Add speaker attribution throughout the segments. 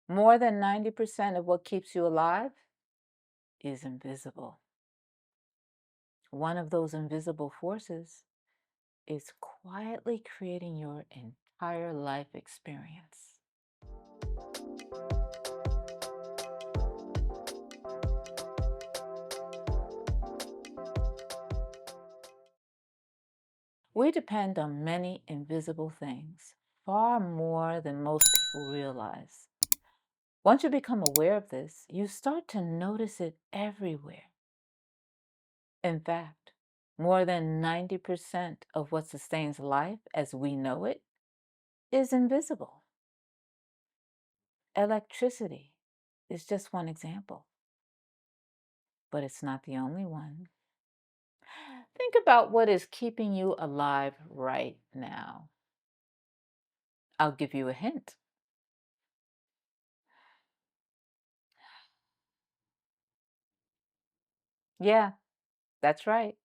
Speaker 1: More than 90% of what keeps you alive is invisible. One of those invisible forces is quietly creating your entire life experience. We depend on many invisible things, far more than most people realize. Once you become aware of this, you start to notice it everywhere. In fact, more than 90% of what sustains life as we know it is invisible. Electricity is just one example, but it's not the only one. Think about what is keeping you alive right now. I'll give you a hint. Yeah, that's right.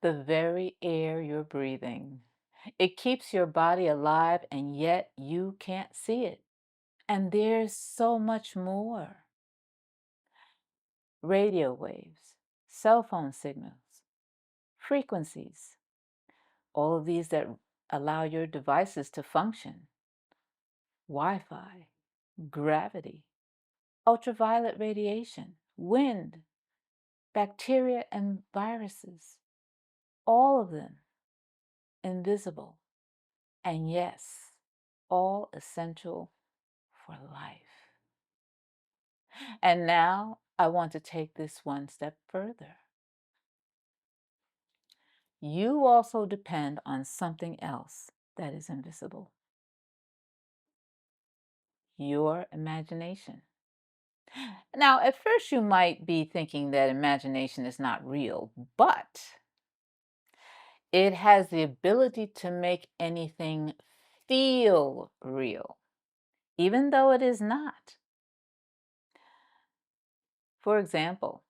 Speaker 1: The very air you're breathing. It keeps your body alive, and yet you can't see it. And there's so much more. Radio waves, cell phone signals, frequencies, all of these that allow your devices to function. Wi-Fi, gravity, ultraviolet radiation, wind, bacteria and viruses, all of them invisible, and yes, all essential for life. And now I want to take this one step further. You also depend on something else that is invisible: your imagination. Now, at first, you might be thinking that imagination is not real, but it has the ability to make anything feel real, even though it is not. For example,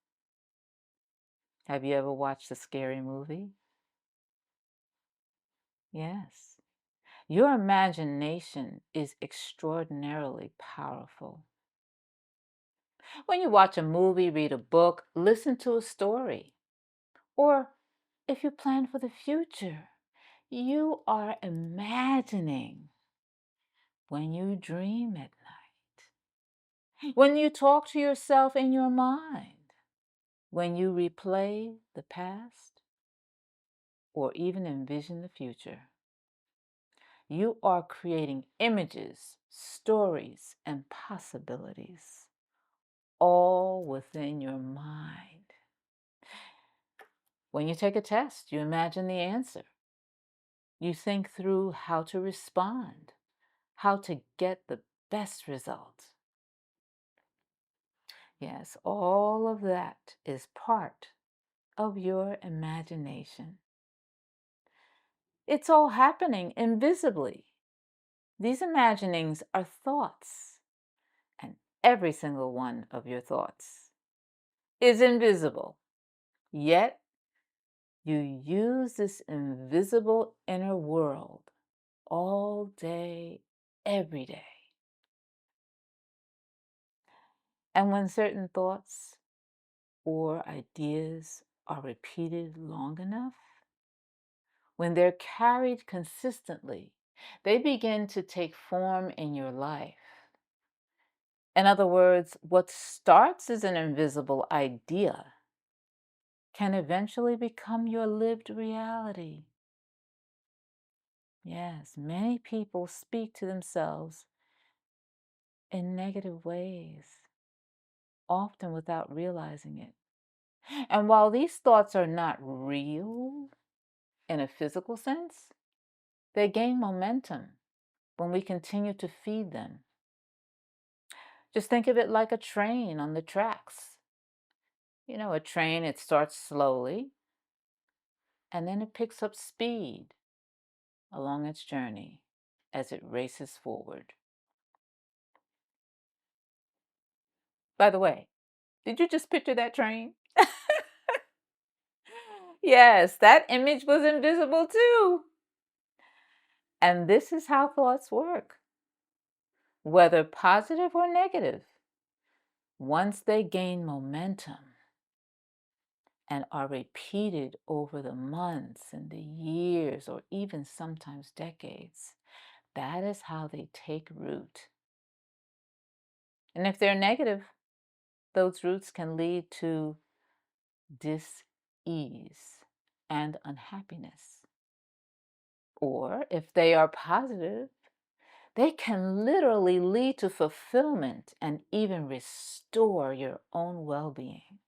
Speaker 1: have you ever watched a scary movie? Yes. Your imagination is extraordinarily powerful. When you watch a movie, read a book, listen to a story, or if you plan for the future, you are imagining. When you dream at night, when you talk to yourself in your mind, when you replay the past, or even envision the future, you are creating images, stories, and possibilities, all within your mind. When you take a test, you imagine the answer. You think through how to respond, how to get the best result. Yes, all of that is part of your imagination. It's all happening invisibly. These imaginings are thoughts, and every single one of your thoughts is invisible. Yet, you use this invisible inner world all day, every day. And when certain thoughts or ideas are repeated long enough, when they're carried consistently, they begin to take form in your life. In other words, what starts as an invisible idea can eventually become your lived reality. Yes, many people speak to themselves in negative ways, often without realizing it. And while these thoughts are not real in a physical sense, they gain momentum when we continue to feed them. Just think of it like a train on the tracks. You know, a train, it starts slowly and then it picks up speed along its journey as it races forward. By the way, did you just picture that train? Yes, that image was invisible too. And this is how thoughts work. whether positive or negative. Once they gain momentum and are repeated over the months and the years or even sometimes decades, that is how they take root. And if they're negative, those roots can lead to dis-ease and unhappiness. Or if they are positive, they can literally lead to fulfillment and even restore your own well-being.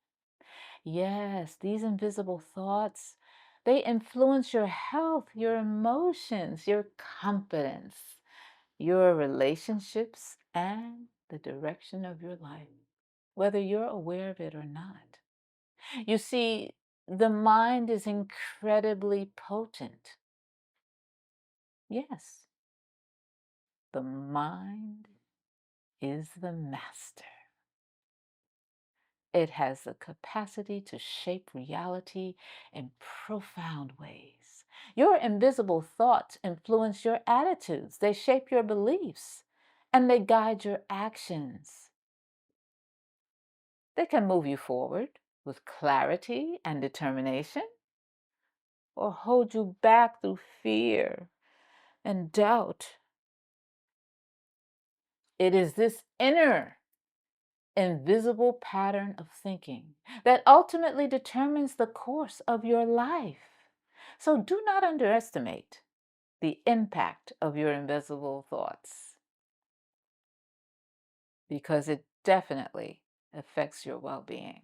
Speaker 1: Yes, these invisible thoughts, they influence your health, your emotions, your confidence, your relationships, and the direction of your life, whether you're aware of it or not. You see, the mind is incredibly potent. Yes, the mind is the master. It has the capacity to shape reality in profound ways. Your invisible thoughts influence your attitudes. They shape your beliefs and they guide your actions. They can move you forward with clarity and determination or hold you back through fear and doubt. It is this inner, invisible pattern of thinking that ultimately determines the course of your life. So do not underestimate the impact of your invisible thoughts because it definitely affects your well-being.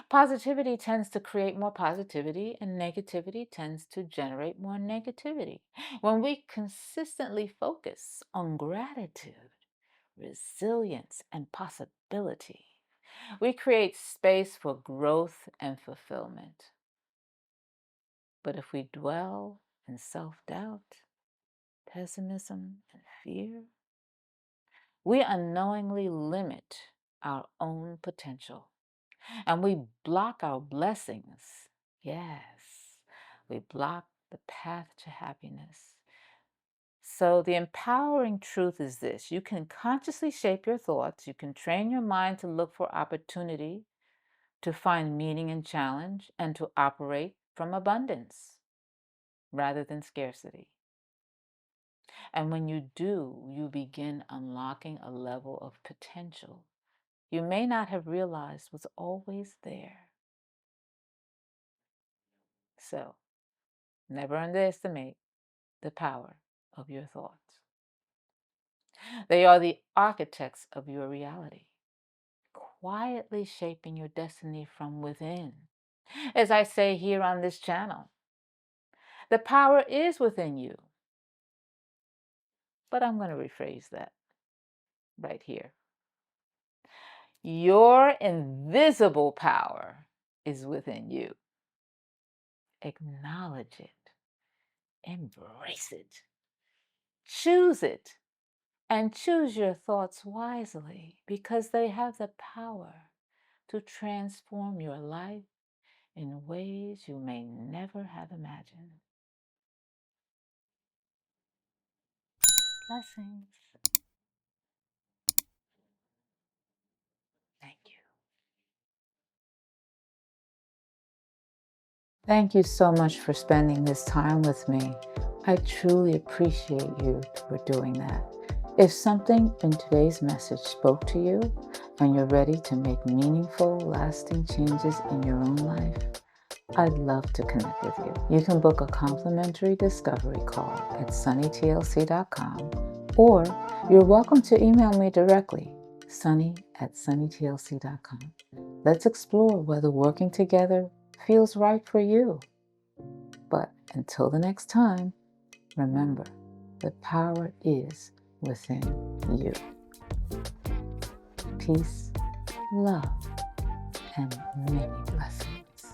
Speaker 1: Positivity tends to create more positivity, and negativity tends to generate more negativity. When we consistently focus on gratitude, resilience, and possibility, we create space for growth and fulfillment. But if we dwell in self-doubt, pessimism, and fear, we unknowingly limit our own potential and we block our blessings. Yes, we block the path to happiness. So the empowering truth is this: you can consciously shape your thoughts, you can train your mind to look for opportunity, to find meaning and challenge, and to operate from abundance rather than scarcity. And when you do, you begin unlocking a level of potential you may not have realized was always there. So, never underestimate the power of your thoughts. They are the architects of your reality, quietly shaping your destiny from within. As I say here on this channel, the power is within you. But I'm going to rephrase that right here. Your invisible power is within you. Acknowledge it, embrace it, choose it, and choose your thoughts wisely because they have the power to transform your life in ways you may never have imagined. Blessings. Thank you. Thank you so much for spending this time with me. I truly appreciate you for doing that. If something in today's message spoke to you and you're ready to make meaningful, lasting changes in your own life, I'd love to connect with you. You can book a complimentary discovery call at SunnyTLC.com, or you're welcome to email me directly, Sunny@SunnyTLC.com. Let's explore whether working together feels right for you. But until the next time, remember, the power is within you. Peace, love, and many blessings.